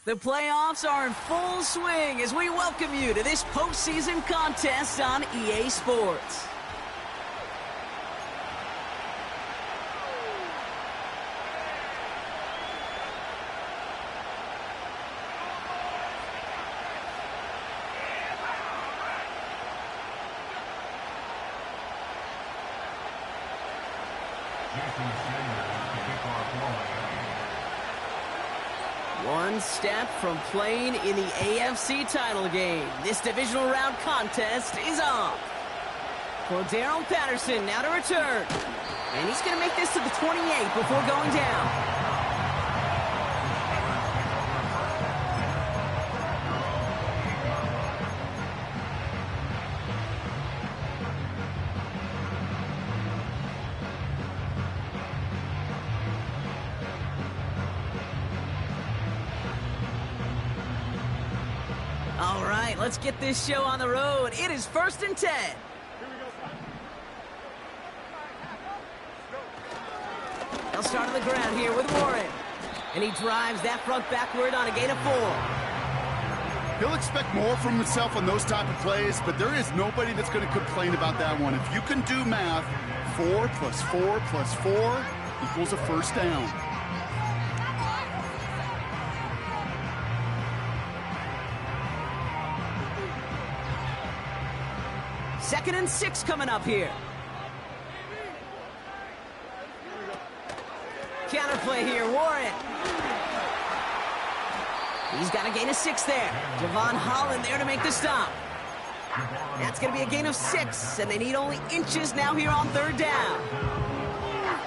The playoffs are in full swing as we welcome you to this postseason contest on EA Sports. One step from playing in the AFC title game. This divisional round contest is on. Darrell Patterson now to return. And he's going to make this to the 28 before going down. All right, let's get this show on the road. It is 1st and 10. They'll start on the ground here with Warren. And he drives that front backward on a gain of 4. He'll expect more from himself on those type of plays, but there is nobody that's going to complain about that one. If you can do math, 4 plus 4 plus 4 equals a first down. Second and 6 coming up here. Counterplay here, Warren. He's got a gain of 6 there. Javon Holland there to make the stop. That's going to be a gain of 6, and they need only inches now here on 3rd down.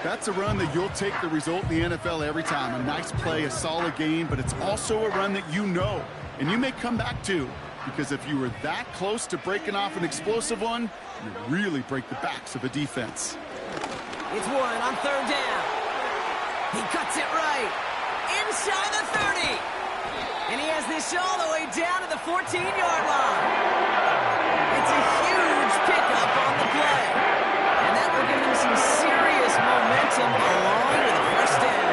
That's a run that you'll take the result in the NFL every time. A nice play, a solid gain, but it's also a run that you know, and you may come back to. Because if you were that close to breaking off an explosive one, you really break the backs of a defense. It's Warren on 3rd down. He cuts it right. Inside the 30. And he has this all the way down to the 14-yard line. It's a huge pickup on the play. And that will give them some serious momentum along with a first down.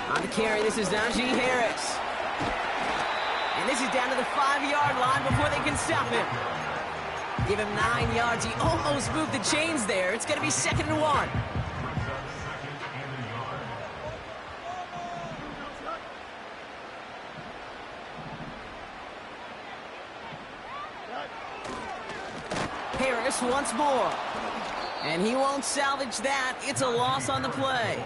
On the carry, this is Najee Harris. And this is down to the 5-yard line before they can stop him. Give him 9 yards. He almost moved the chains there. It's going to be 2nd and 1. Harris once more. And he won't salvage that. It's a loss on the play.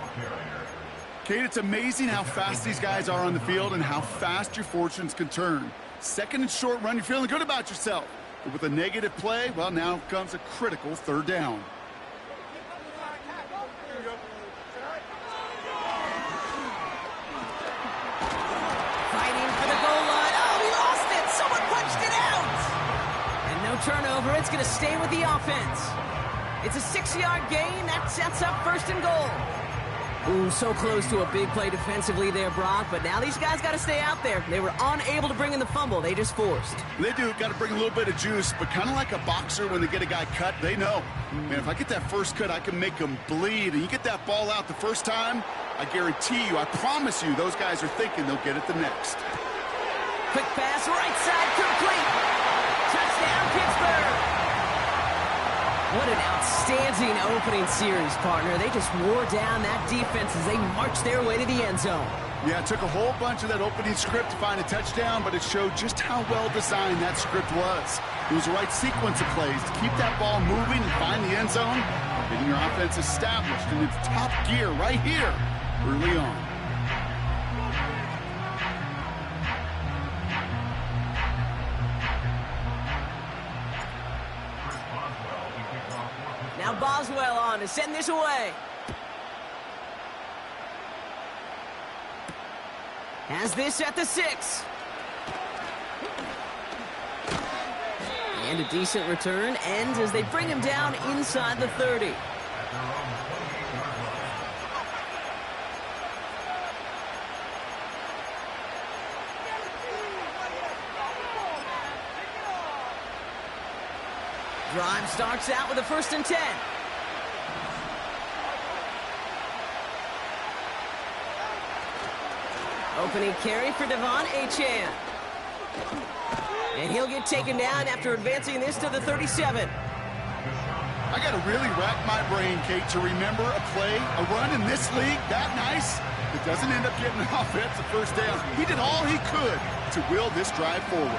Kate, it's amazing how fast these guys are on the field and how fast your fortunes can turn. 2nd and short run, you're feeling good about yourself. But with a negative play, well, now comes a critical 3rd down. Fighting for the goal line. Oh, he lost it. Someone punched it out. And no turnover. It's going to stay with the offense. It's a 6-yard gain. That sets up 1st and goal. Ooh, so close to a big play defensively there, Brock, but now these guys got to stay out there. They were unable to bring in the fumble. They just forced. They do. Got to bring a little bit of juice, but kind of like a boxer when they get a guy cut, they know. Man, if I get that first cut, I can make them bleed. And you get that ball out the first time, I guarantee you, I promise you, those guys are thinking they'll get it the next. Quick pass, right side, complete. Touchdown, Pittsburgh. What an outstanding opening series, partner. They just wore down that defense as they marched their way to the end zone. Yeah, it took a whole bunch of that opening script to find a touchdown, but it showed just how well designed that script was. It was the right sequence of plays to keep that ball moving and find the end zone, getting your offense established in its top gear right here early on. Now Boswell on to send this away. Has this at the 6. And a decent return ends as they bring him down inside the 30. Drive starts out with a 1st and 10. Opening carry for Devon Achane. And he'll get taken down after advancing this to the 37. I got to really rack my brain, Kate, to remember a play, a run in this league that nice that doesn't end up getting an offensive first down. He did all he could to will this drive forward.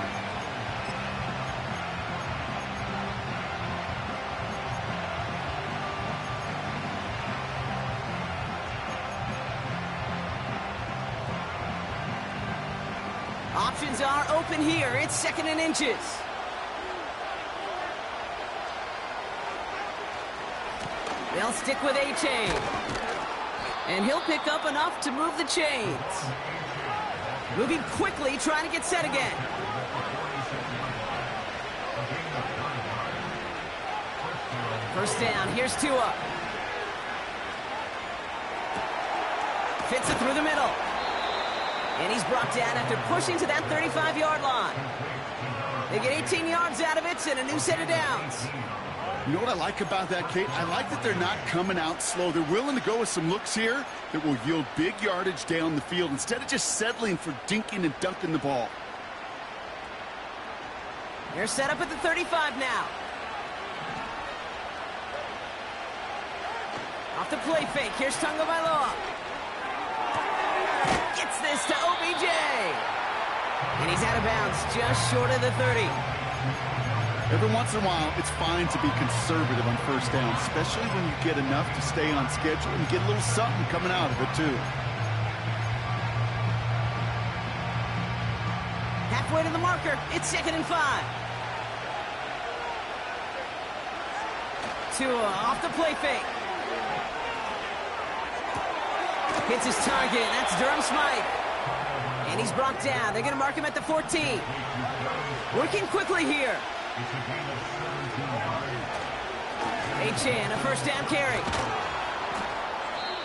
Options are open here. It's 2nd and inches. They'll stick with Achane. And he'll pick up enough to move the chains. Moving quickly, trying to get set again. First down, here's Tua. Fits it through the middle. And he's brought down after pushing to that 35-yard line. They get 18 yards out of it and a new set of downs. You know what I like about that, Kate? I like that they're not coming out slow. They're willing to go with some looks here that will yield big yardage down the field instead of just settling for dinking and dunking the ball. They're set up at the 35 now. Off the play fake. Here's Tagovailoa. Gets this to OBJ. And he's out of bounds just short of the 30. Every once in a while, it's fine to be conservative on first down, especially when you get enough to stay on schedule and get a little something coming out of it, too. Halfway to the marker. It's 2nd and 5. Tua off the play fake. Hits his target. That's Durham Smythe. And he's brought down. They're going to mark him at the 14. Working quickly here. Achane, a 1st down carry.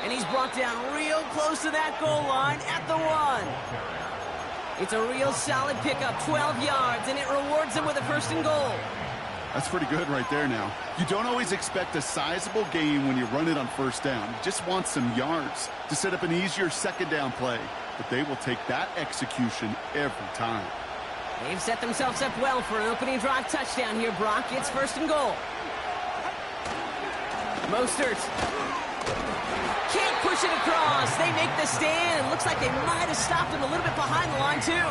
And he's brought down real close to that goal line at the 1. It's a real solid pickup, 12 yards, and it rewards him with a 1st and goal. That's pretty good right there now. You don't always expect a sizable gain when you run it on first down. You just want some yards to set up an easier 2nd down play. But they will take that execution every time. They've set themselves up well for an opening drive touchdown here, Brock. It's 1st and goal. Mostert can't push it across. They make the stand. It looks like they might have stopped him a little bit behind the line, too.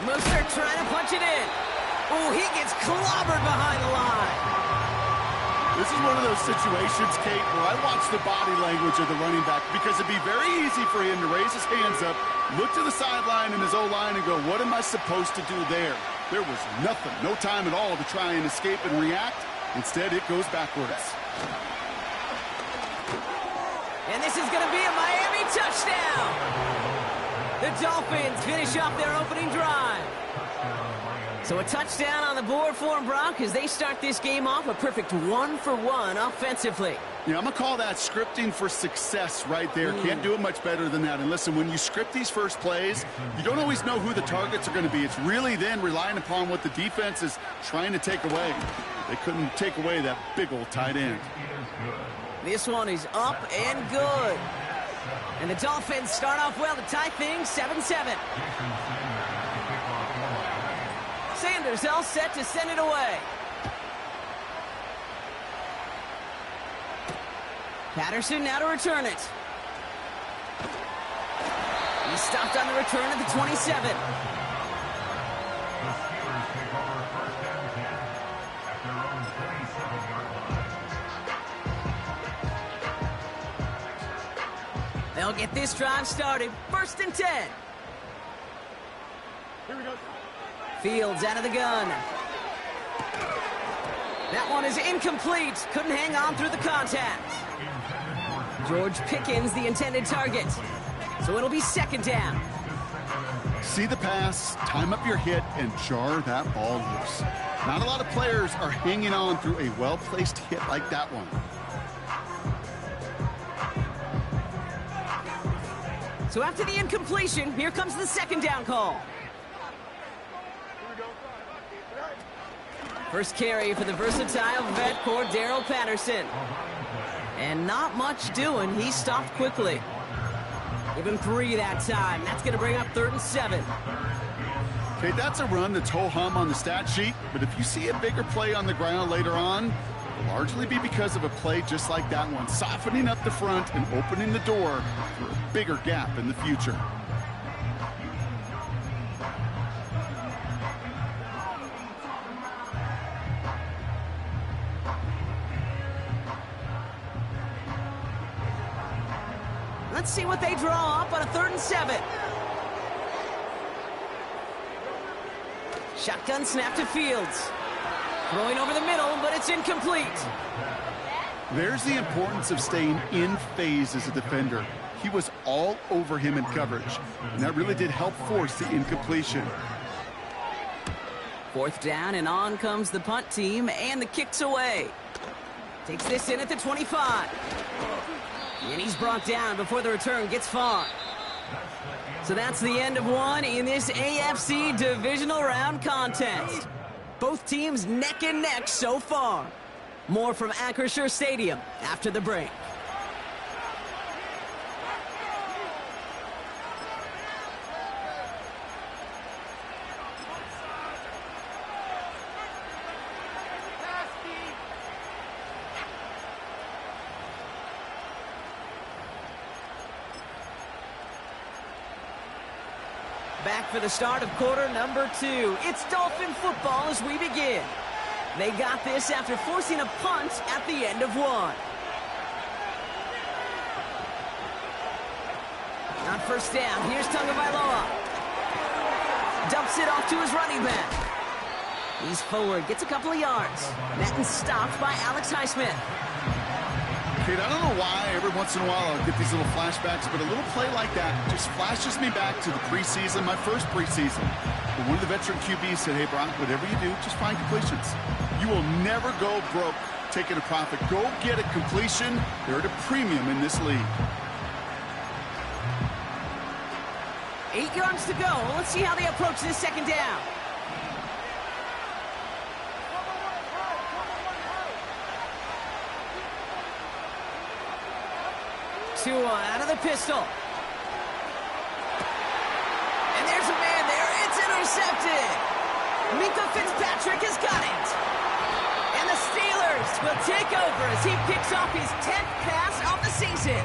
Mostert trying to punch it in. Oh, he gets clobbered behind the line. This is one of those situations, Kate, where I watch the body language of the running back because it'd be very easy for him to raise his hands up, look to the sideline in his O-line and go, what am I supposed to do there? There was nothing, no time at all to try and escape and react. Instead, it goes backwards. And this is going to be a Miami touchdown. The Dolphins finish off their opening drive. So a touchdown on the board for them, Brock, as they start this game off a perfect 1-for-1 offensively. Yeah, I'm going to call that scripting for success right there. Can't do it much better than that. And listen, when you script these first plays, you don't always know who the targets are going to be. It's really then relying upon what the defense is trying to take away. They couldn't take away that big old tight end. This one is up and good. And the Dolphins start off well to tie things 7-7. Sanders all set to send it away. Patterson now to return it. He stopped on the return at the 27. They'll get this drive started. 1st and 10. Here we go. Fields out of the gun. That one is incomplete. Couldn't hang on through the contact. George Pickens, the intended target. So it'll be 2nd down. See the pass, time up your hit, and jar that ball loose. Not a lot of players are hanging on through a well-placed hit like that one. So after the incompletion, here comes the second down call. First carry for the versatile vet Cordero Patterson. And not much doing. He stopped quickly. Give him 3 that time. That's going to bring up 3rd and 7. Okay, that's a run that's ho-hum on the stat sheet, but if you see a bigger play on the ground later on, it'll largely be because of a play just like that one, softening up the front and opening the door for a bigger gap in the future. Let's see what they draw up on a 3rd and 7. Shotgun snap to Fields. Throwing over the middle, but it's incomplete. There's the importance of staying in phase as a defender. He was all over him in coverage, and that really did help force the incompletion. 4th down, and on comes the punt team, and the kick's away. Takes this in at the 25. And he's brought down before the return gets far. So that's the end of one in this AFC Divisional Round contest. Both teams neck and neck so far. More from Acrisure Stadium after the break. Back for the start of quarter number 2. It's Dolphin football as we begin. They got this after forcing a punt at the end of one. On first down, here's Tagovailoa. Dumps it off to his running back. He's forward, gets a couple of yards. Met and stopped by Alex Highsmith. Kid, I don't know why every once in a while I'll get these little flashbacks, but a little play like that just flashes me back to the preseason, my first preseason. But one of the veteran QBs said, hey, Brock, whatever you do, just find completions. You will never go broke taking a profit. Go get a completion. They're at a premium in this league. 8 yards to go. Let's see how they approach this second down. 2-1 out of the pistol. And there's a man there. It's intercepted. Minka Fitzpatrick has got it. And the Steelers will take over as he picks off his 10th pass of the season.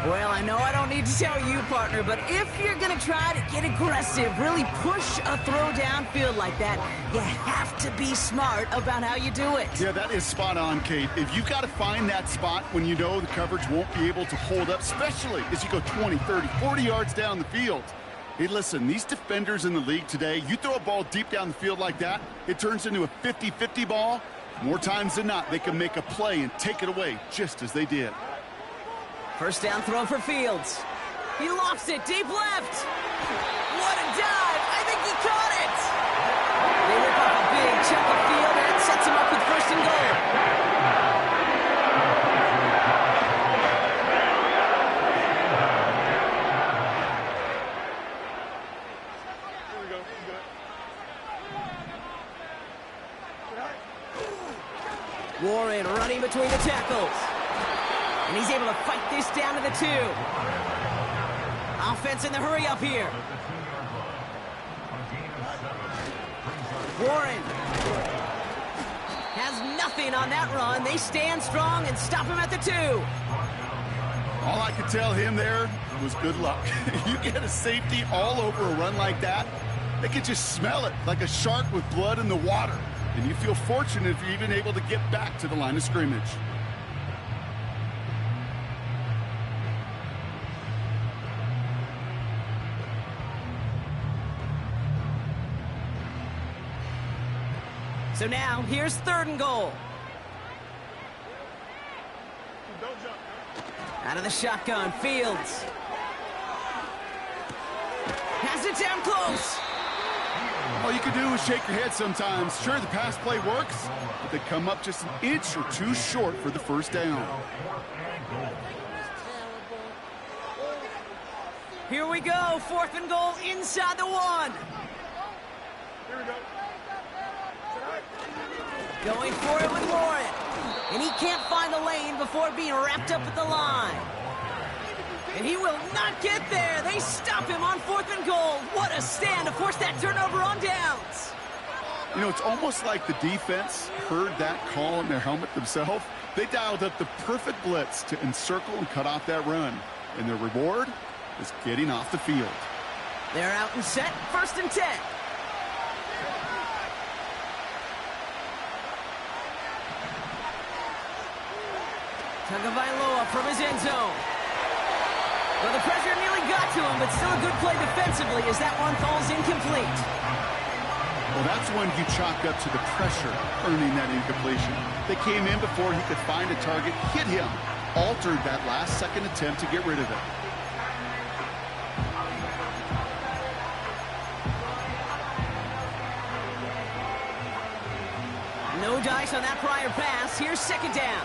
Well, I know I don't need to tell you, partner, but if you're going to try to get aggressive, really push a throw downfield like that, you have to be smart about how you do it. Yeah, that is spot on, Kate. If you've got to find that spot when you know the coverage won't be able to hold up, especially as you go 20, 30, 40 yards down the field. Hey, listen, these defenders in the league today, you throw a ball deep down the field like that, it turns into a 50-50 ball. More times than not, they can make a play and take it away just as they did. First down throw for Fields. He lofts it deep left. What a dive. I think he caught it. They rip off a big chunk of field, and it sets him up with 1st and goal. Warren running between the tackles. And he's able to fight this down to the 2. Offense in the hurry up here. Warren has nothing on that run. They stand strong and stop him at the 2. All I could tell him there was good luck. You get a safety all over a run like that, they could just smell it like a shark with blood in the water. And you feel fortunate if you're even able to get back to the line of scrimmage. So now, here's 3rd and goal. Out of the shotgun, Fields. Has it down close. All you can do is shake your head sometimes. Sure, the pass play works, but they come up just an inch or 2 short for the first down. Here we go, 4th and goal inside the 1. Here we go. Going for it with Lauren. And he can't find the lane before being wrapped up at the line. And he will not get there. They stop him on 4th and goal. What a stand to force that turnover on downs. You know, it's almost like the defense heard that call in their helmet themselves. They dialed up the perfect blitz to encircle and cut off that run. And their reward is getting off the field. They're out and set, 1st and 10. Tagovailoa from his end zone. Well, the pressure nearly got to him, but still a good play defensively as that one falls incomplete. Well, that's one you chalk up to the pressure earning that incompletion. They came in before he could find a target, hit him, altered that last-second attempt to get rid of it. No dice on that prior pass. Here's 2nd down.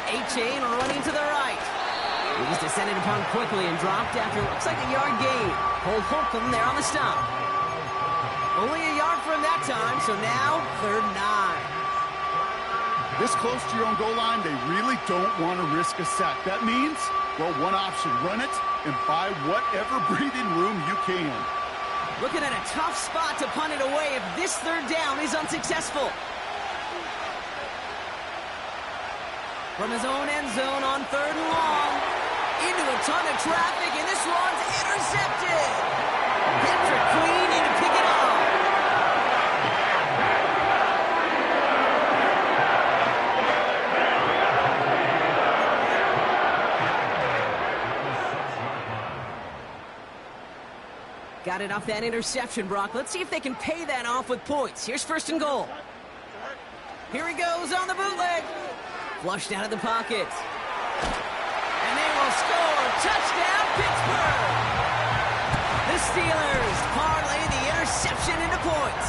A-Chain running to the right. He was descended upon quickly and dropped after looks like a yard gain. Hold Holcomb there on the stop. Only a yard for him that time, so now 3rd and 9. This close to your own goal line, they really don't want to risk a sack. That means, well, one option, run it and buy whatever breathing room you can. Looking at a tough spot to punt it away if this 3rd down is unsuccessful. From his own end zone on 3rd and long. Into a ton of traffic, and this one's intercepted. Patrick Queen in to pick it off. Got it off that interception, Brock. Let's see if they can pay that off with points. Here's 1st and goal. Here he goes on the bootleg. Flushed out of the pocket. And they will score. Touchdown, Pittsburgh! The Steelers parlay the interception into points.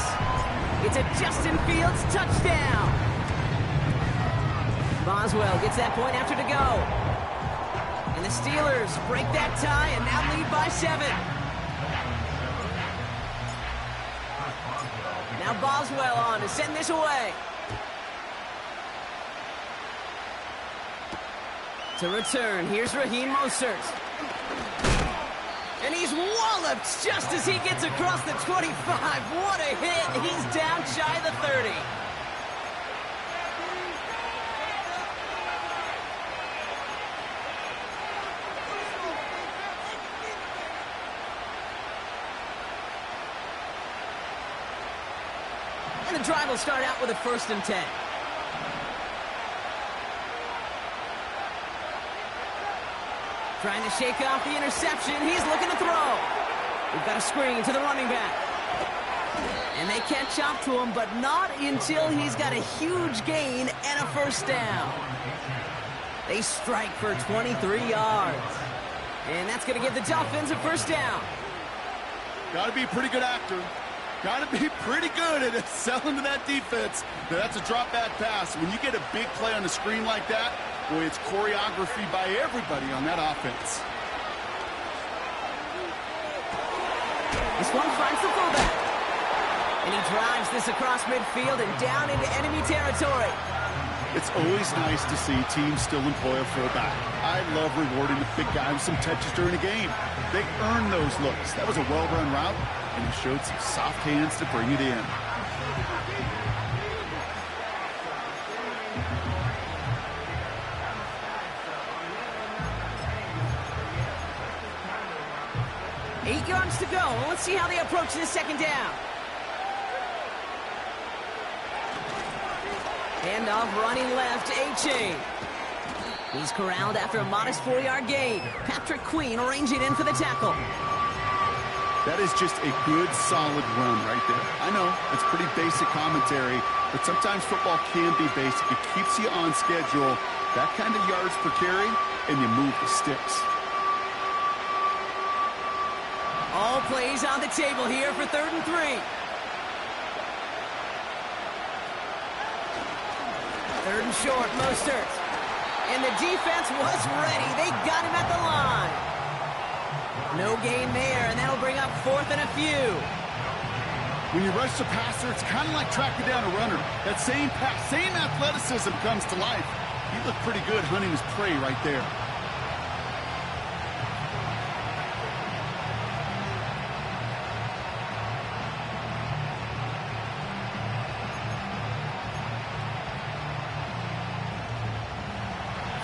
It's a Justin Fields touchdown. Boswell gets that point after to go. And the Steelers break that tie and now lead by 7. Now Boswell on to send this away. To return, here's Raheem Mostert. And he's walloped just as he gets across the 25. What a hit. He's down shy of the 30. And the drive will start out with a 1st and 10. Trying to shake off the interception. He's looking to throw. We've got a screen to the running back. And they catch up to him, but not until he's got a huge gain and a 1st down. They strike for 23 yards. And that's going to give the Dolphins a 1st down. Got to be a pretty good actor. Got to be pretty good at selling to that defense. Now, that's a drop back pass. When you get a big play on the screen like that, boy, it's choreography by everybody on that offense. This one finds the fullback. And he drives this across midfield and down into enemy territory. It's always nice to see teams still employ a fullback. I love rewarding the big guy with some touches during a game. They earn those looks. That was a well-run route, and he showed some soft hands to bring it in. Eight yards to go. Let's see how they approach this 2nd down. Handoff running left, A-Chain. He's corralled after a modest 4-yard gain. Patrick Queen arranging in for the tackle. That is just a good, solid run right there. I know, it's pretty basic commentary, but sometimes football can be basic. It keeps you on schedule, that kind of yards per carry, and you move the sticks. All plays on the table here for 3rd and 3. 3rd and short, Mostert. And the defense was ready. They got him at the line. No gain there, and that'll bring up 4th and a few. When you rush the passer, it's kind of like tracking down a runner. That same pass, same athleticism comes to life. He looked pretty good hunting his prey right there.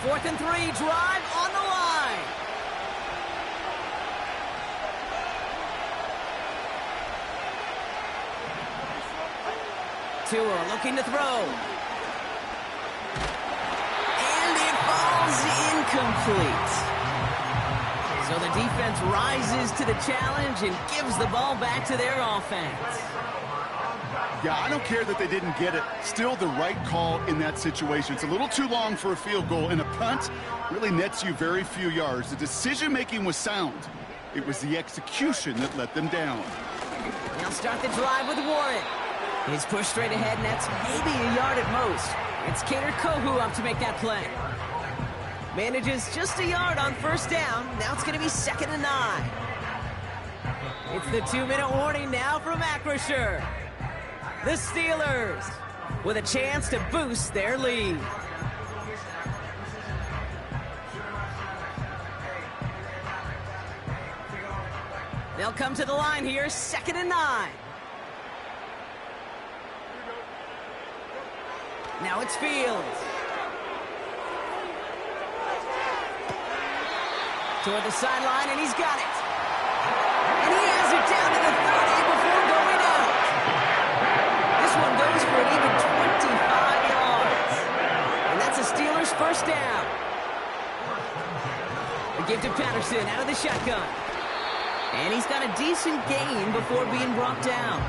Fourth and 3, drive on the line. Tua looking to throw. And it falls incomplete. So the defense rises to the challenge and gives the ball back to their offense. Yeah, I don't care that they didn't get it. Still the right call in that situation. It's a little too long for a field goal, and a punt really nets you very few yards. The decision-making was sound. It was the execution that let them down. They'll start the drive with Warren. His push straight ahead nets maybe a yard at most. It's Cater Kohu up to make that play. Manages just a yard on first down. Now it's going to be 2nd and 9. It's the 2-minute warning now from Acrisure. The Steelers with a chance to boost their lead. They'll come to the line here, 2nd and 9. Now it's Fields. Toward the sideline, and he's got it. And he has it down to the 30 before going out. This one goes for an even 25 yards. And that's a Steelers first down. A give to Patterson out of the shotgun. And he's got a decent gain before being brought down.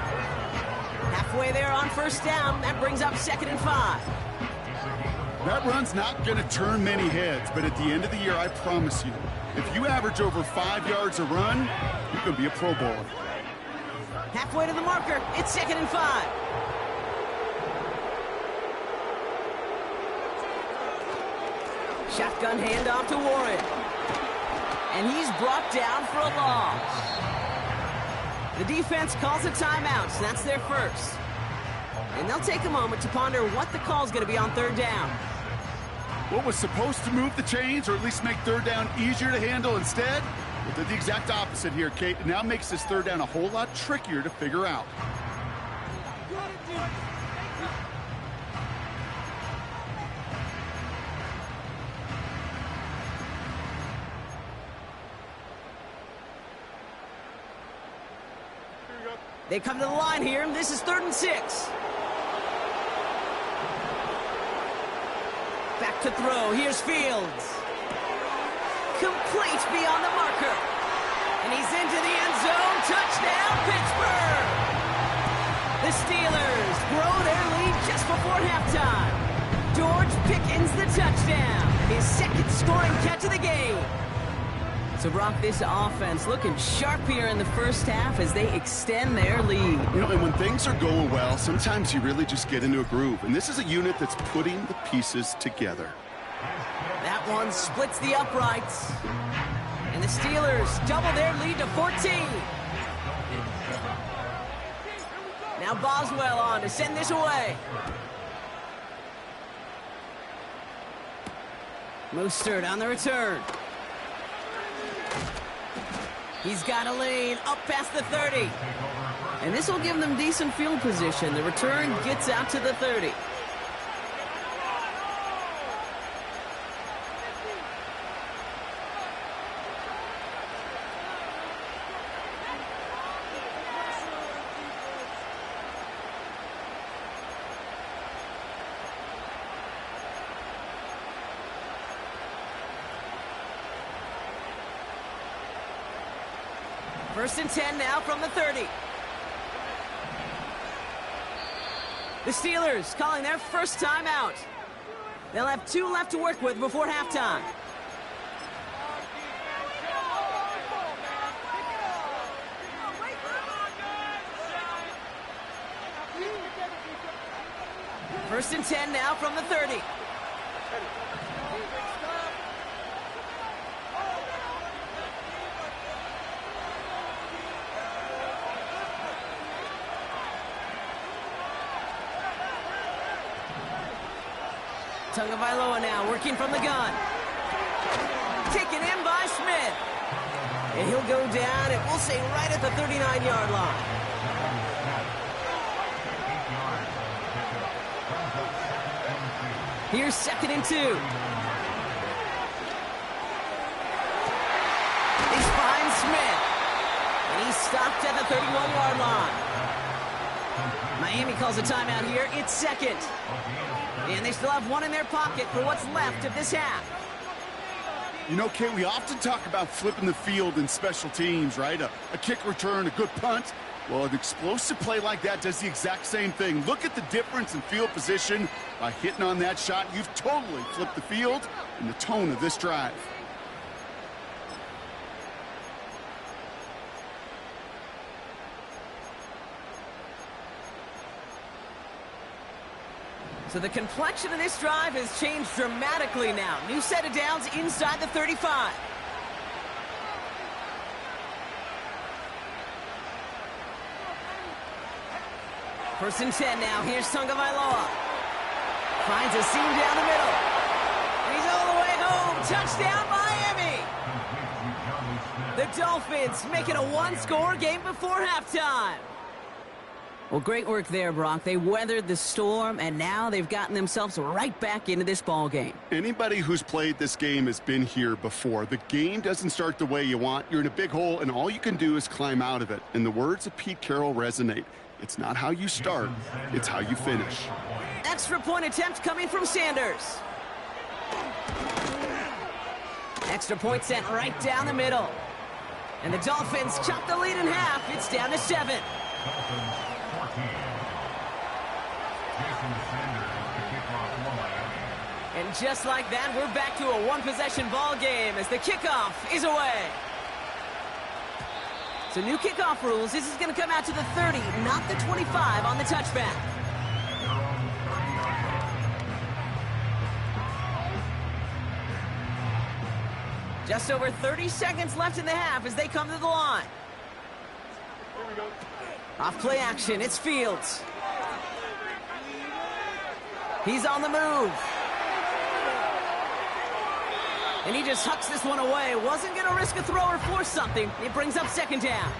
Halfway there on first down. That brings up 2nd and 5. That run's not going to turn many heads, but at the end of the year, I promise you, if you average over 5 yards a run, you could be a Pro Bowler. Halfway to the marker. It's 2nd and 5. Shotgun handoff to Warren. And he's brought down for a loss. The defense calls a timeout, so that's their first. And they'll take a moment to ponder what the call's going to be on 3rd down. What was supposed to move the chains, or at least make 3rd down easier to handle instead? Well, did the exact opposite here, Kate. It now makes this 3rd down a whole lot trickier to figure out. They come to the line here. This is 3rd and 6. Back to throw. Here's Fields. Complete beyond the marker. And he's into the end zone. Touchdown, Pittsburgh! The Steelers grow their lead just before halftime. George Pickens the touchdown. His 2nd scoring catch of the game. So, Brock, this offense looking sharp here in the first half as they extend their lead. You know, and when things are going well, sometimes you really just get into a groove. And this is a unit that's putting the pieces together. That one splits the uprights. And the Steelers double their lead to 14. Now Boswell on to send this away. Mostert on the return. He's got a lane up past the 30. And this will give them decent field position. The return gets out to the 30. First and 10 now from the 30. The Steelers calling their first time out. They'll have 2 left to work with before halftime. First and 10 now from the 30. Tagovailoa now working from the gun. Taken in by Smith. And he'll go down, and we'll say right at the 39-yard line. Here's 2nd and 2. He's finds Smith. And he's stopped at the 31-yard line. Miami calls a timeout here. It's 2nd. And they still have one in their pocket for what's left of this half. You know, Kate, we often talk about flipping the field in special teams, right? A kick return, a good punt. Well, an explosive play like that does the exact same thing. Look at the difference in field position. By hitting on that shot, you've totally flipped the field and the tone of this drive. So the complexion of this drive has changed dramatically now. New set of downs inside the 35. First and 10 now. Here's Tagovailoa. Finds a seam down the middle. And he's all the way home. Touchdown, Miami. The Dolphins make it a one-score game before halftime. Well, great work there, Brock. They weathered the storm, and now they've gotten themselves right back into this ball game. Anybody who's played this game has been here before. The game doesn't start the way you want. You're in a big hole, and all you can do is climb out of it. And the words of Pete Carroll resonate. It's not how you start, it's how you finish. Extra point attempt coming from Sanders. Extra point sent right down the middle. And the Dolphins chop the lead in half. It's down to 7. And just like that, we're back to a one-possession ball game as the kickoff is away. So new kickoff rules. This is going to come out to the 30, not the 25 on the touchback. Just over 30 seconds left in the half as they come to the line. Off play action, it's Fields. He's on the move. And he just hucks this one away. Wasn't going to risk a throw or force something. It brings up 2nd down.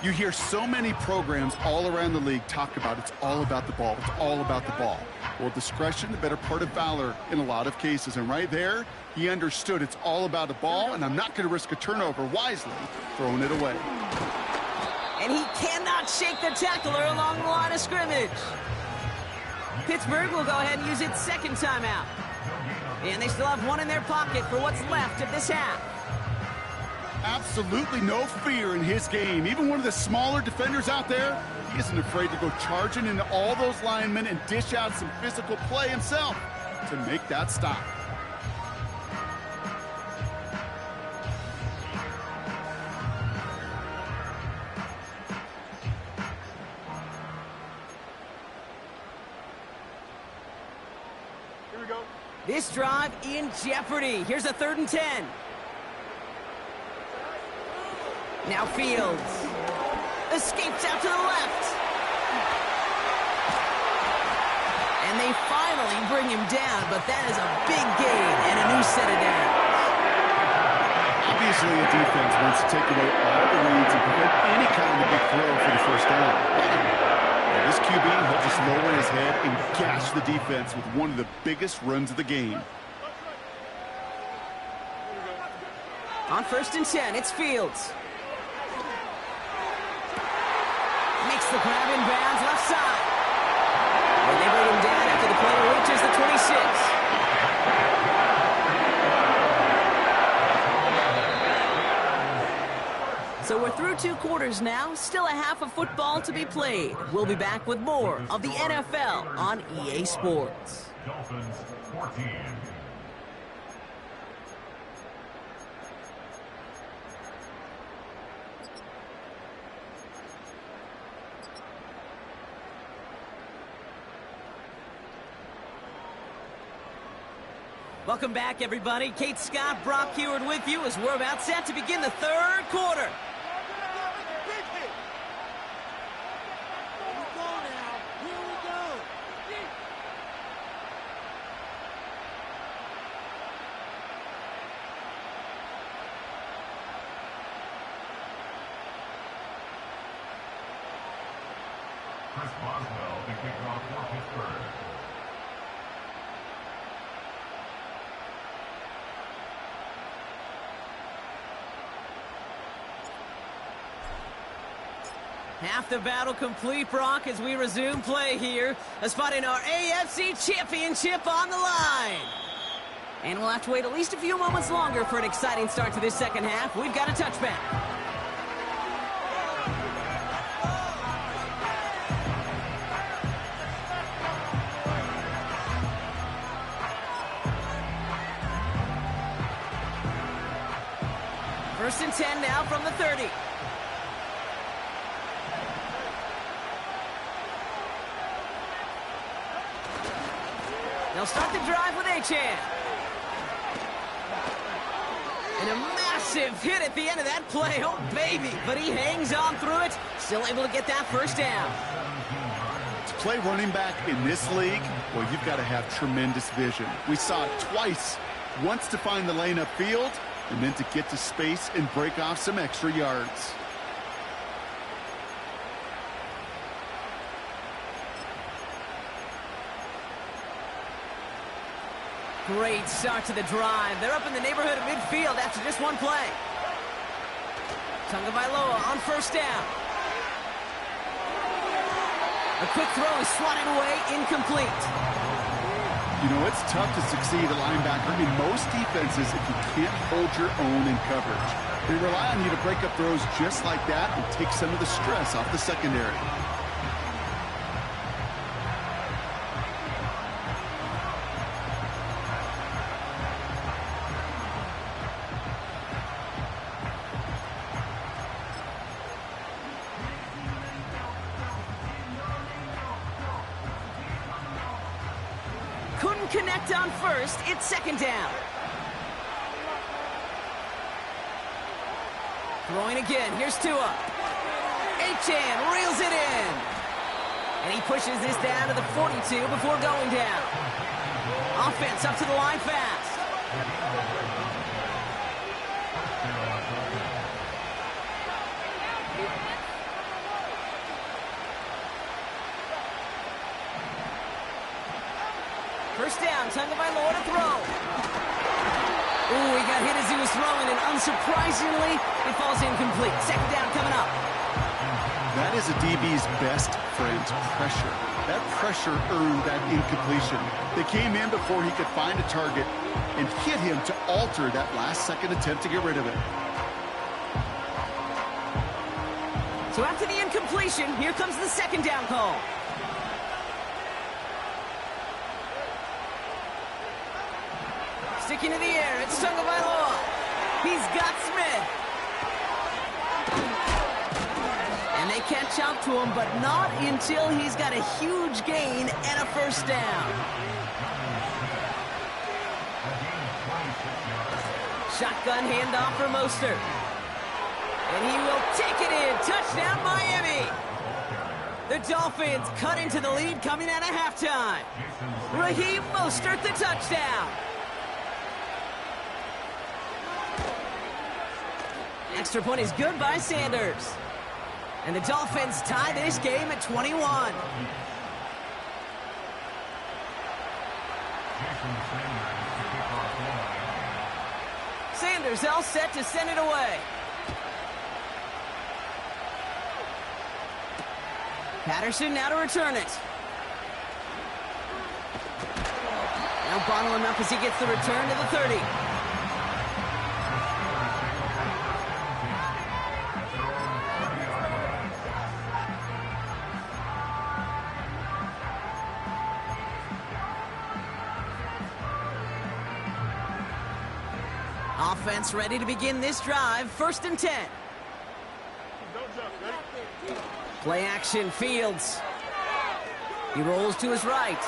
You hear so many programs all around the league talk about it's all about the ball. It's all about the ball. Well, discretion, the better part of valor in a lot of cases. And right there, he understood it's all about the ball, and I'm not going to risk a turnover, wisely throwing it away. And he cannot shake the tackler along the line of scrimmage. Pittsburgh will go ahead and use its 2nd timeout. And they still have one in their pocket for what's left of this half. Absolutely no fear in his game. Even one of the smaller defenders out there, he isn't afraid to go charging into all those linemen and dish out some physical play himself to make that stop. This drive in jeopardy. Here's a 3rd and 10. Now Fields. Escapes out to the left. And they finally bring him down, but that is a big gain and a new set of downs. Obviously, a defense wants to take away all the leads and prevent any kind of big throw for the first down. This QB, he'll just lower his head and gash the defense with one of the biggest runs of the game. On 1st and 10, it's Fields. Makes the grab in bounds left side. And they bring him down after the player reaches the 26. So we're through 2 quarters now. Still a half of football to be played. We'll be back with more of the NFL on EA Sports. Dolphins 14. Welcome back, everybody. Kate Scott, Brock Heward with you as we're about set to begin the 3rd quarter. Half the battle complete, Brock, as we resume play here. A spot in our AFC Championship on the line. And we'll have to wait at least a few moments longer for an exciting start to this second half. We've got a touchback. First and 10 now from the 30. They'll start the drive with Achan. And a massive hit at the end of that play. Oh, baby. But he hangs on through it. Still able to get that first down. To play running back in this league, well, you've got to have tremendous vision. We saw it twice. Once to find the lane upfield, and then to get to space and break off some extra yards. Great start to the drive. They're up in the neighborhood of midfield after just one play. Tagovailoa on first down. A quick throw is swatted away, incomplete. You know, it's tough to succeed at linebacker in most defenses if you can't hold your own in coverage. They rely on you to break up throws just like that and take some of the stress off the secondary. Couldn't connect on first. It's second down. Throwing again. Here's Tua. Achan reels it in. And he pushes this down to the 42 before going down. Offense up to the line fast. First down, Tagovailoa to throw. Ooh, he got hit as he was throwing, and unsurprisingly, it falls incomplete. Second down coming up. That is a DB's best friend, pressure. That pressure earned that incompletion. They came in before he could find a target and hit him to alter that last-second attempt to get rid of it. So after the incompletion, here comes the second down call. Sticking to the air, it's Tagovailoa. He's got Smith. And they catch up to him, but not until he's got a huge gain and a first down. Shotgun handoff for Mostert. And he will take it in. Touchdown, Miami. The Dolphins cut into the lead coming out of halftime. Raheem Mostert, the touchdown. Extra point is good by Sanders. And the Dolphins tie this game at 21. Sanders all set to send it away. Patterson now to return it. Now bottle him up as he gets the return to the 30. Offense ready to begin this drive. First and 10. Play action, Fields. He rolls to his right.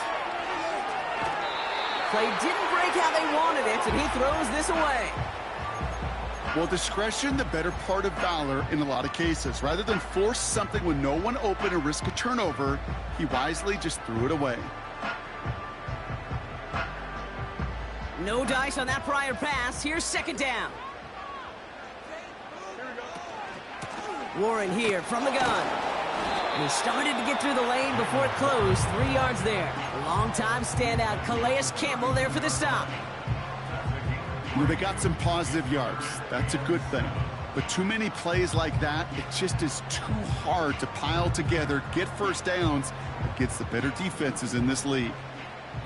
Play didn't break how they wanted it, and he throws this away. Well, discretion, the better part of valor in a lot of cases. Rather than force something with no one open and risk a turnover, he wisely just threw it away. No dice on that prior pass. Here's second down. Warren here from the gun. He started to get through the lane before it closed. 3 yards there. Long-time standout Calais Campbell there for the stop. Well, they got some positive yards. That's a good thing. But too many plays like that, it just is too hard to pile together, get first downs against the better defenses in this league.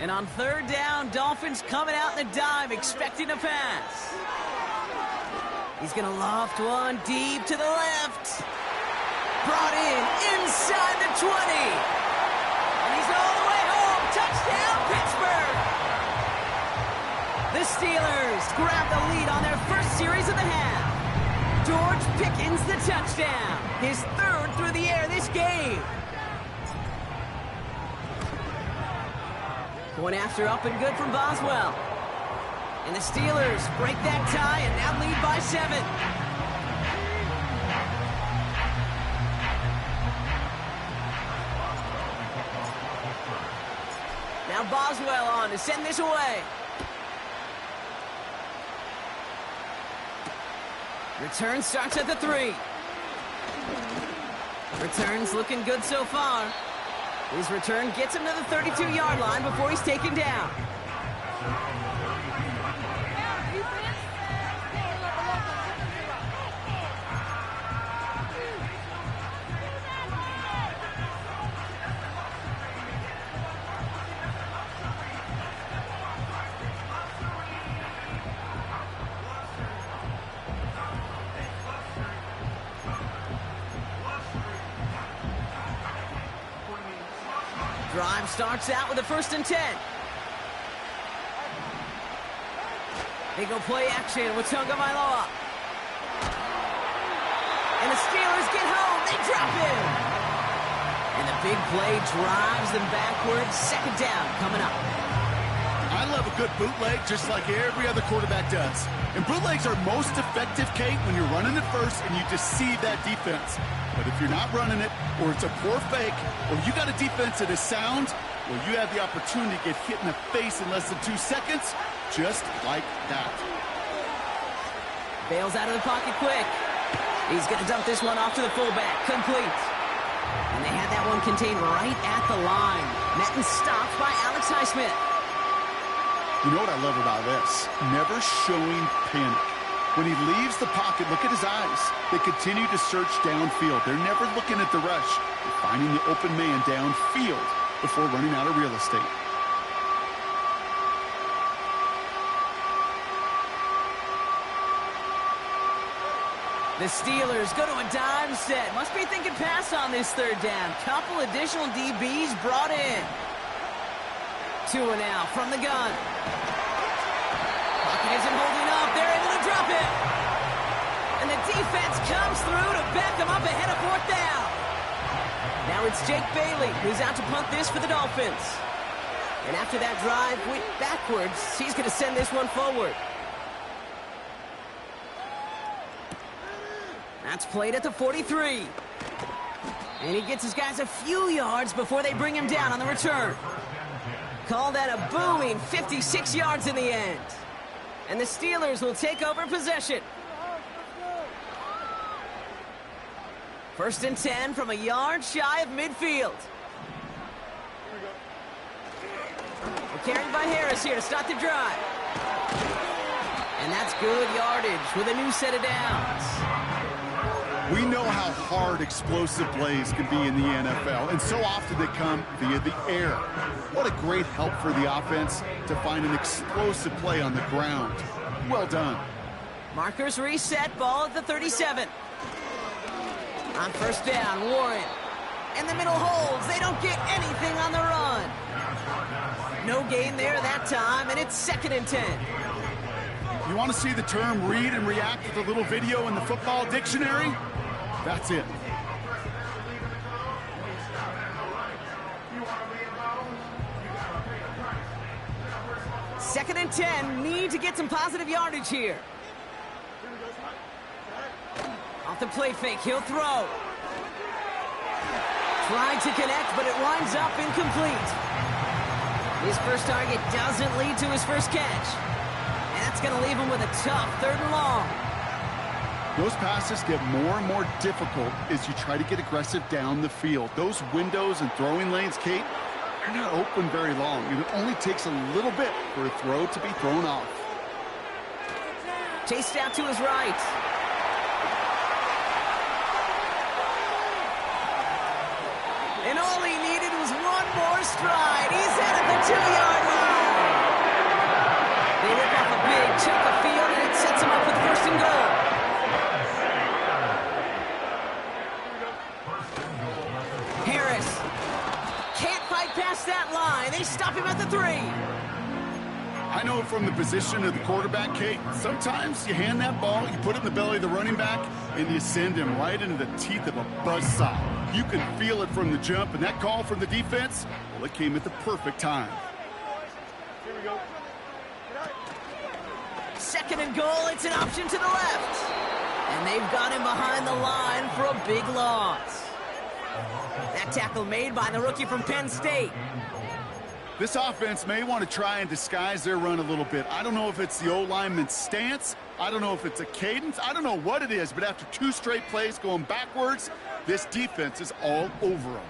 And on 3rd down, Dolphins coming out in the dime, expecting a pass. He's going to loft one deep to the left. Brought in inside the 20. And he's all the way home. Touchdown, Pittsburgh! The Steelers grab the lead on their first series of the half. George Pickens the touchdown. His 3rd through the air this game. Going after up and good from Boswell. And the Steelers break that tie and now lead by 7. Now Boswell on to send this away. Return starts at the 3. Return's looking good so far. His return gets him to the 32-yard line before he's taken down. Drive starts out with a 1st and 10. They go play action with Tagovailoa. And the Steelers get home. They drop him. And the big play drives them backwards. 2nd down coming up. I love a good bootleg just like every other quarterback does. And bootlegs are most effective, Kate, when you're running it first and you deceive that defense. But if you're not running it, or it's a poor fake, or you got a defense that is sound, well, you have the opportunity to get hit in the face in less than 2 seconds, just like that. Bails out of the pocket quick. He's going to dump this one off to the fullback. Complete. And they had that one contained right at the line. Met and stopped by Alex Highsmith. You know what I love about this? Never showing panic. When he leaves the pocket, look at his eyes. They continue to search downfield. They're never looking at the rush. They're finding the open man downfield before running out of real estate. The Steelers go to a dime set. Must be thinking pass on this 3rd down. Couple additional DBs brought in. Tua now from the gun. Pocket isn't holding up. They're able to drop it. And the defense comes through to back them up ahead of 4th down. Now it's Jake Bailey who's out to punt this for the Dolphins. And after that drive went backwards, he's going to send this one forward. That's played at the 43. And he gets his guys a few yards before they bring him down on the return. Call that a booming 56 yards in the end. And the Steelers will take over possession. 1st and 10 from a yard shy of midfield. We're carried by Harris here to start the drive. And that's good yardage with a new set of downs. We know how hard explosive plays can be in the NFL, and so often they come via the air. What a great help for the offense to find an explosive play on the ground. Well done. Markers reset, ball at the 37. On 1st down, Warren. And the middle holds. They don't get anything on the run. No gain there that time, and it's 2nd and 10. You want to see the term read and react with a little video in the football dictionary? That's it. Second and 10. Need to get some positive yardage here. Off the play fake. He'll throw. Trying to connect, but it winds up incomplete. His first target doesn't lead to his first catch. And that's going to leave him with a tough 3rd and long. Those passes get more and more difficult as you try to get aggressive down the field. Those windows and throwing lanes, Kate, they're not open very long, and it only takes a little bit for a throw to be thrown off. Chased out to his right. And all he needed was one more stride. He's out at the 2-yard line. They rip off a big chunk of field, and it sets him up with 1st and goal. Harris can't fight past that line. They stop him at the 3. I know from the position of the quarterback, Kate, sometimes you hand that ball, you put it in the belly of the running back, and you send him right into the teeth of a buzzsaw. You can feel it from the jump, and that call from the defense, well, it came at the perfect time. Here we go. 2nd and goal, it's an option to the left. And they've got him behind the line for a big loss. That tackle made by the rookie from Penn State. This offense may want to try and disguise their run a little bit. I don't know if it's the O-lineman's stance. I don't know if it's a cadence. I don't know what it is, but after 2 straight plays going backwards, this defense is all over them.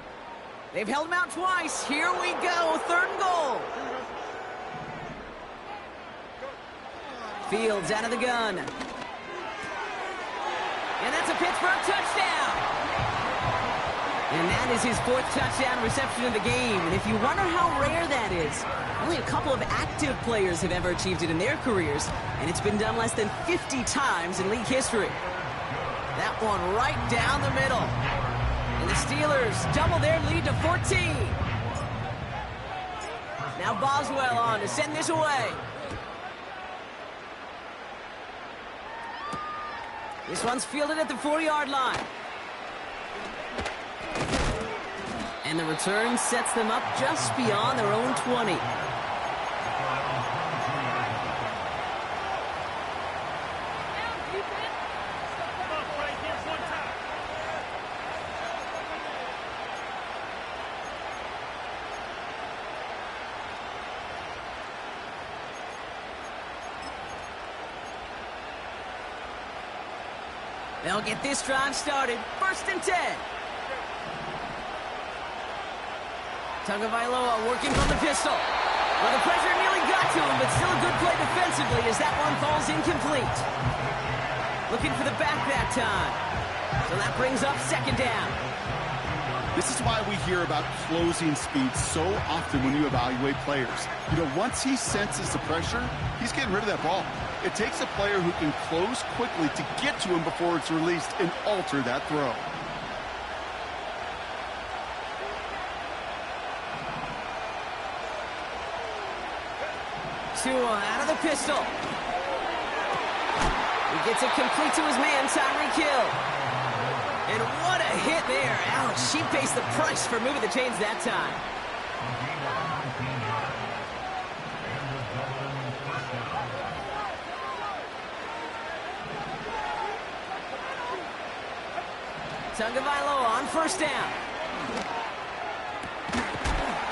They've held him out twice. Here we go, 3rd and goal. Fields out of the gun. And that's a Pittsburgh touchdown. And that is his 4th touchdown reception of the game. And if you wonder how rare that is, only a couple of active players have ever achieved it in their careers, and it's been done less than 50 times in league history. That one right down the middle. And the Steelers double their lead to 14. Now Boswell on to send this away. This one's fielded at the 4-yard line. And the return sets them up just beyond their own 20. They'll get this drive started. 1st and 10. Tagovailoa working from the pistol. Well, the pressure nearly got to him, but still a good play defensively as that one falls incomplete. Looking for the back that time. So that brings up 2nd down. This is why we hear about closing speed so often when you evaluate players. You know, once he senses the pressure, he's getting rid of that ball. It takes a player who can close quickly to get to him before it's released and alter that throw. Out of the pistol. He gets it complete to his man, Tyreek Hill. And what a hit there. Alex, she pays the price for moving the chains that time. Tagovailoa on 1st down.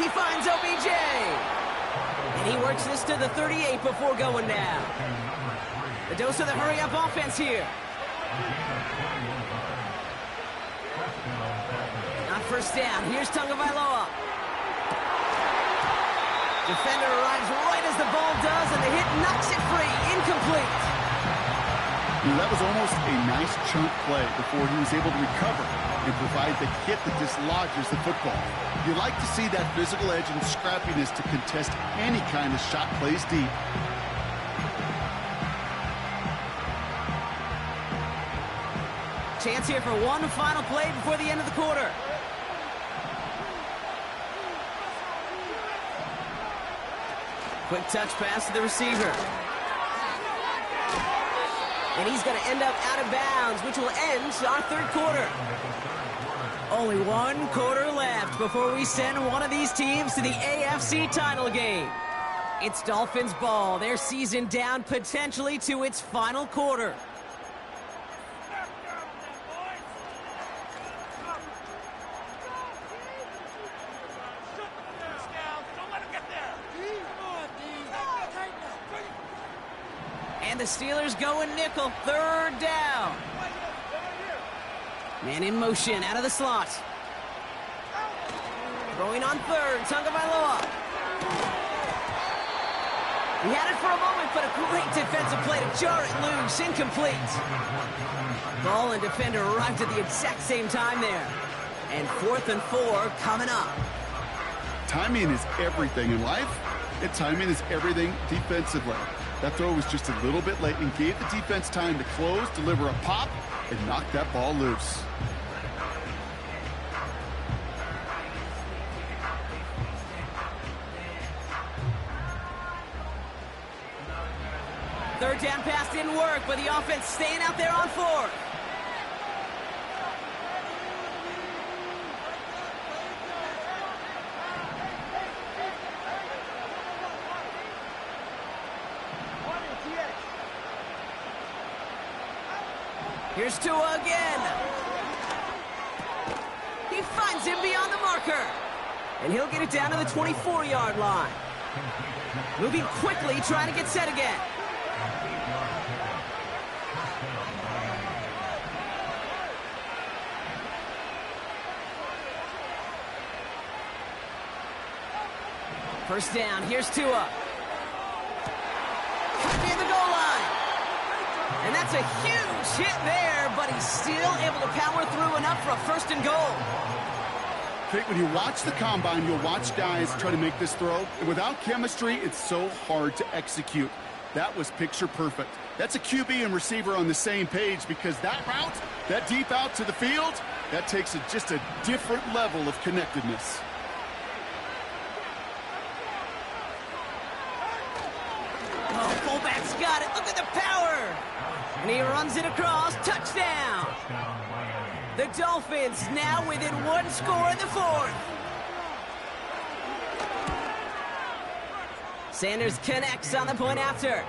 He finds OBJ. And he works this to the 38 before going down. The dose of the hurry-up offense here. On 1st down, here's Tagovailoa. Defender arrives right as the ball does, and the hit knocks it free. Incomplete. That was almost a nice chunk play before he was able to recover and provide the hit that dislodges the football. You like to see that physical edge and scrappiness to contest any kind of shot plays deep. Chance here for one final play before the end of the quarter. Quick touch pass to the receiver. And he's going to end up out of bounds, which will end our 3rd quarter. Only 1 quarter left before we send one of these teams to the AFC title game. It's Dolphins ball, their season down potentially to its final quarter. And the Steelers going nickel, third down. Man in motion, out of the slot. Throwing on third, Tagovailoa. He had it for a moment, but a great defensive play to jar it loose, incomplete. Ball and defender arrived at the exact same time there. And 4th and 4 coming up. Timing is everything in life, and timing is everything defensively. That throw was just a little bit late and gave the defense time to close, deliver a pop, and knock that ball loose. Third down pass didn't work, but the offense staying out there on 4th. Here's Tua again. He finds him beyond the marker. And he'll get it down to the 24-yard line. Moving quickly, trying to get set again. First down, here's Tua. Near the goal line. And that's a huge hit there, but he's still able to power through enough for a 1st and goal. Okay, when you watch the combine, you'll watch guys try to make this throw. And without chemistry, it's so hard to execute. That was picture perfect. That's a QB and receiver on the same page, because that route, that deep out to the field, that takes just a different level of connectedness. Oh, fullback's got it. Look at the power. And he runs it across. Touchdown. The Dolphins now within 1 score in the 4th. Sanders connects on the point after.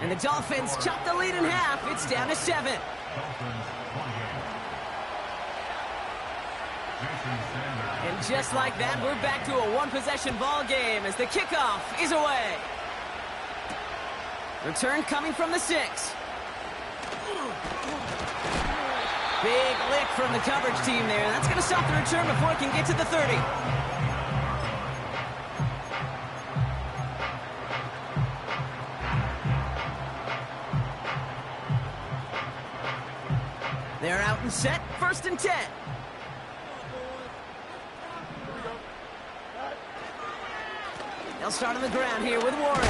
And the Dolphins chop the lead in half. It's down to 7. And just like that, we're back to a one-possession ball game as the kickoff is away. Return coming from the 6. Big lick from the coverage team there. That's going to stop the return before it can get to the 30. They're out and set. 1st and 10. They'll start on the ground here with Warren.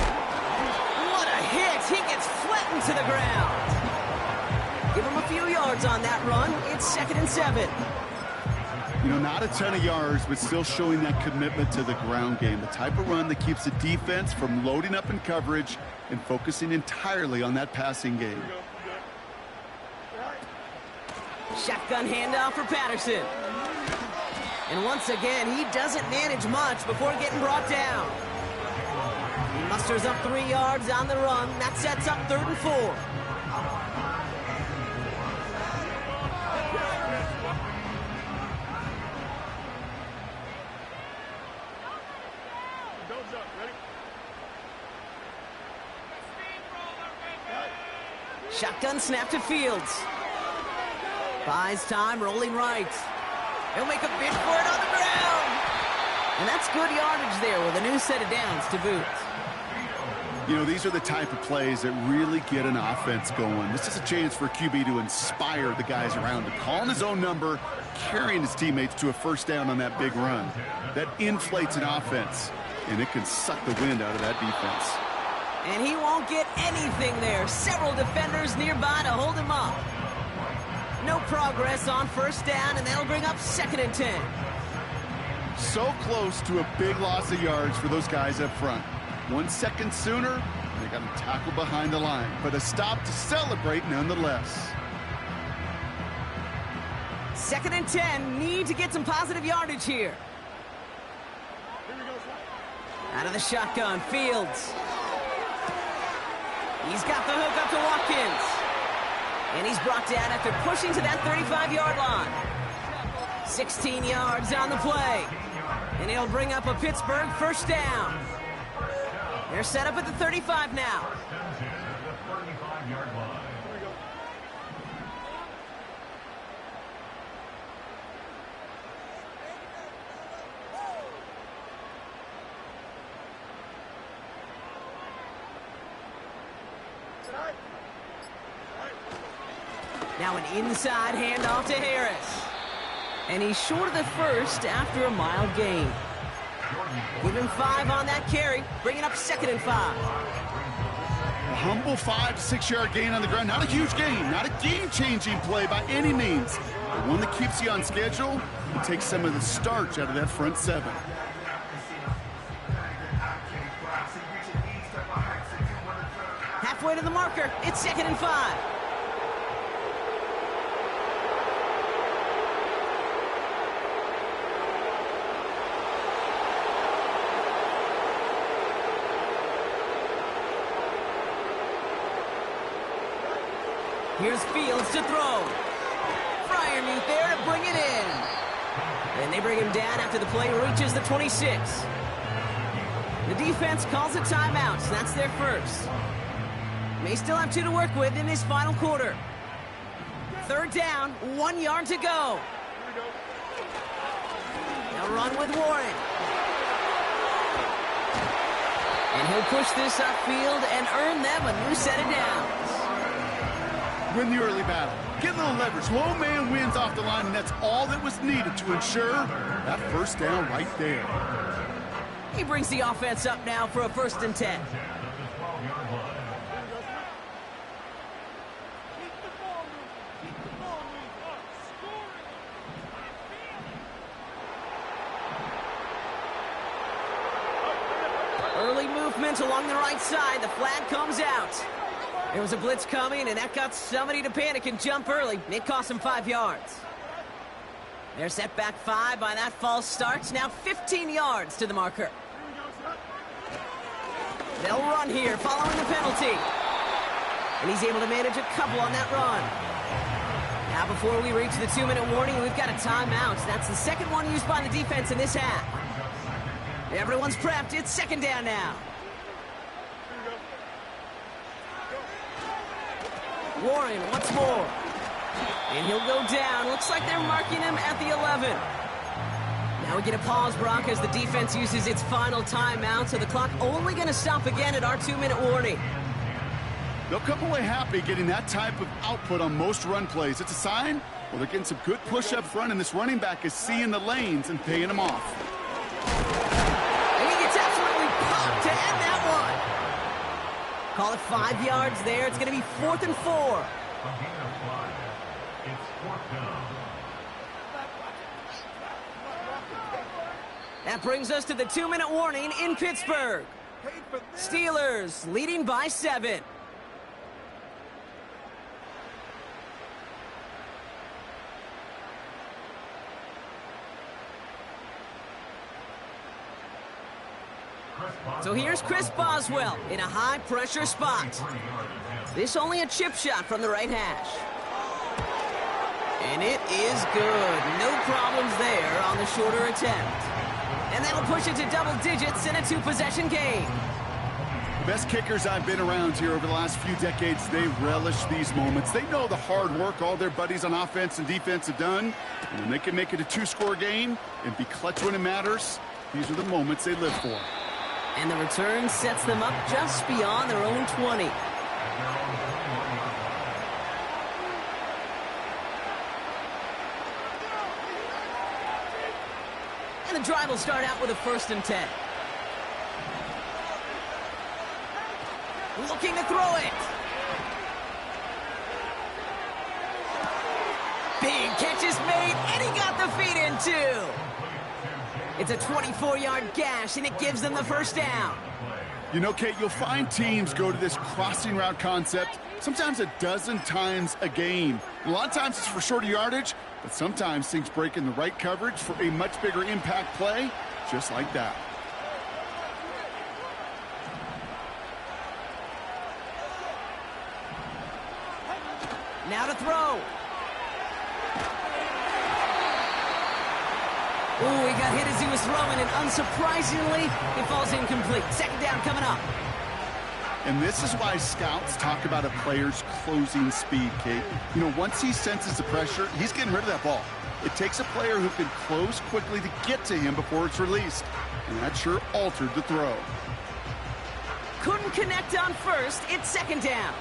What a hit! He gets flattened to the ground. Give him a few yards on that run. It's 2nd and 7. You know, not a ton of yards, but still showing that commitment to the ground game. The type of run that keeps the defense from loading up in coverage and focusing entirely on that passing game. Shotgun handoff for Patterson. And once again, he doesn't manage much before getting brought down. He musters up 3 yards on the run. That sets up 3rd and 4. Shotgun snap to Fields. Buys time, rolling right. He'll make a bid for it on the ground. And that's good yardage there with a new set of downs to boot. You know, these are the type of plays that really get an offense going. This is a chance for QB to inspire the guys around him. Calling his own number, carrying his teammates to a 1st down on that big run. That inflates an offense, and it can suck the wind out of that defense. And he won't get anything there. Several defenders nearby to hold him up. No progress on 1st down, and that'll bring up 2nd and 10. So close to a big loss of yards for those guys up front. 1 second sooner, they got him tackled behind the line. But a stop to celebrate nonetheless. 2nd and 10. Need to get some positive yardage here. Out of the shotgun, Fields. He's got the hook up to Watkins. And he's brought down after pushing to that 35-yard line. 16 yards on the play. And he'll bring up a Pittsburgh 1st down. They're set up at the 35 now. Now an inside handoff to Harris. And he's short of the first after a mild gain. Give him 5 on that carry, bringing up 2nd and 5. A humble 5 to 6 yard gain on the ground. Not a huge gain, not a game-changing play by any means. But one that keeps you on schedule and takes some of the starch out of that front 7. Halfway to the marker, it's 2nd and 5. Here's Fields to throw. Fryermuth there to bring it in. And they bring him down after the play reaches the 26. The defense calls a timeout. That's their first. May still have 2 to work with in this final quarter. 3rd down, 1 yard to go. They'll run with Warren. And he'll push this upfield and earn them a new set of downs. Win the early battle. Get a little leverage. Low man wins off the line, and that's all that was needed to ensure that first down right there. He brings the offense up now for a 1st and 10. Early movement along the right side. The flag comes out. There was a blitz coming, and that got somebody to panic and jump early. It cost him 5 yards. They're set back 5 by that false start. Now 15 yards to the marker. They'll run here following the penalty. And he's able to manage a couple on that run. Now before we reach the 2-minute warning, we've got a timeout. That's the 2nd one used by the defense in this half. Everyone's prepped. It's 2nd down now. Warren once more. And he'll go down. Looks like they're marking him at the 11. Now we get a pause, Brock, as the defense uses its final timeout. So the clock only going to stop again at our 2-minute warning. They'll come away happy getting that type of output on most run plays. It's a sign, well, they're getting some good push up front, and this running back is seeing the lanes and paying them off. And he gets absolutely popped to end that one. Call it 5 yards there. It's going to be 4th and 4. That brings us to the 2-minute warning in Pittsburgh. Steelers leading by 7. So here's Chris Boswell in a high-pressure spot. This only a chip shot from the right hash. And it is good. No problems there on the shorter attempt. And that'll push it to double digits in a 2-possession game. Best kickers I've been around here over the last few decades, they relish these moments. They know the hard work all their buddies on offense and defense have done. And when they can make it a 2-score game and be clutch when it matters, these are the moments they live for. And the return sets them up just beyond their own 20. And the drive will start out with a 1st and 10. Looking to throw it. Big catch is made, and he got the feet in too. It's a 24-yard gash, and it gives them the 1st down. You know, Kate, you'll find teams go to this crossing route concept sometimes a dozen times a game. A lot of times it's for shorter yardage, but sometimes things break in the right coverage for a much bigger impact play, just like that. Now to throw. Ooh, he got hit as he was throwing, and unsurprisingly, it falls incomplete. 2nd down coming up. And this is why scouts talk about a player's closing speed, Kate. You know, once he senses the pressure, he's getting rid of that ball. It takes a player who can close quickly to get to him before it's released. And that sure altered the throw. Couldn't connect on 1st. It's 2nd down.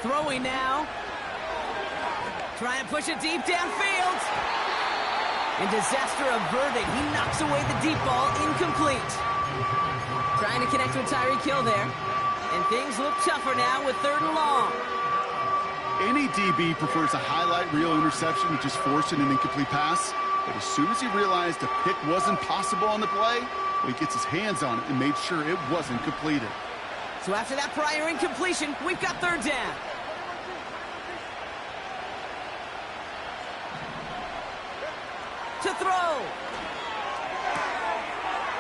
Throwing now. Trying to push it deep downfield. And disaster averted. He knocks away the deep ball, incomplete. Trying to connect with Tyreek Hill there. And things look tougher now with 3rd and long. Any DB prefers a highlight reel interception to just forcing an incomplete pass. But as soon as he realized a pick wasn't possible on the play, he gets his hands on it and made sure it wasn't completed. So after that prior incompletion, we've got 3rd down. To throw.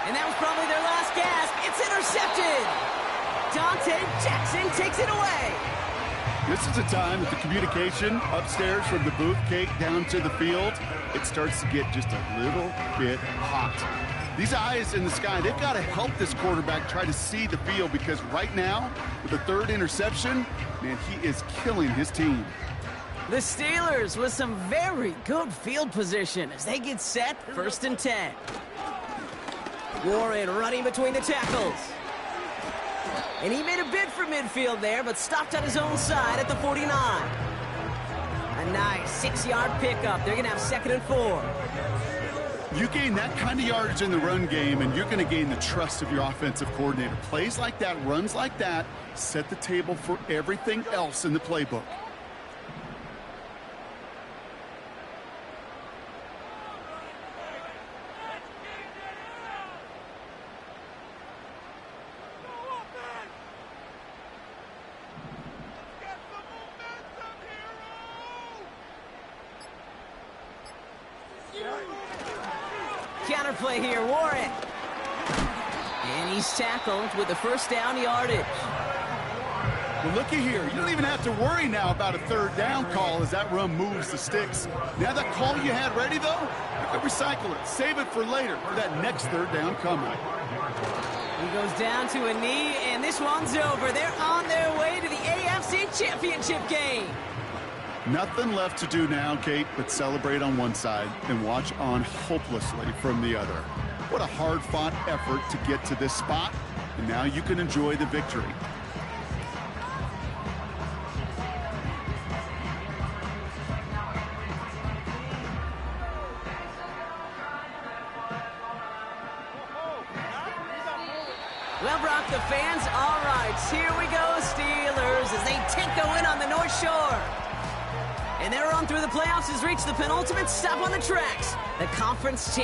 And that was probably their last gasp. It's intercepted. Dante Jackson takes it away. This is a time that the communication upstairs from the booth, Kate, down to the field, it starts to get just a little bit hot. These eyes in the sky, they've got to help this quarterback try to see the field, because right now, with the 3rd interception, man, he is killing his team. The Steelers with some very good field position as they get set, 1st and 10. Warren running between the tackles. And he made a bid for midfield there, but stopped on his own side at the 49. A nice 6-yard pickup. They're going to have 2nd and 4. You gain that kind of yardage in the run game, and you're going to gain the trust of your offensive coordinator. Plays like that, runs like that, set the table for everything else in the playbook. Counterplay here, Warren. And he's tackled with the 1st down yardage. Well, looky here. You don't even have to worry now about a 3rd down call as that run moves the sticks. Now that call you had ready, though, you can recycle it. Save it for later for that next 3rd down coming. He goes down to a knee, and this one's over. They're on their way to the AFC Championship game. Nothing left to do now, Kate, but celebrate on one side and watch on hopelessly from the other. What a hard-fought effort to get to this spot, and now you can enjoy the victory. Well, Brock, the fans, all right, here we go, Steelers, as they take a win on the North Shore. And their run through the playoffs has reached the penultimate stop on the tracks, the conference championship.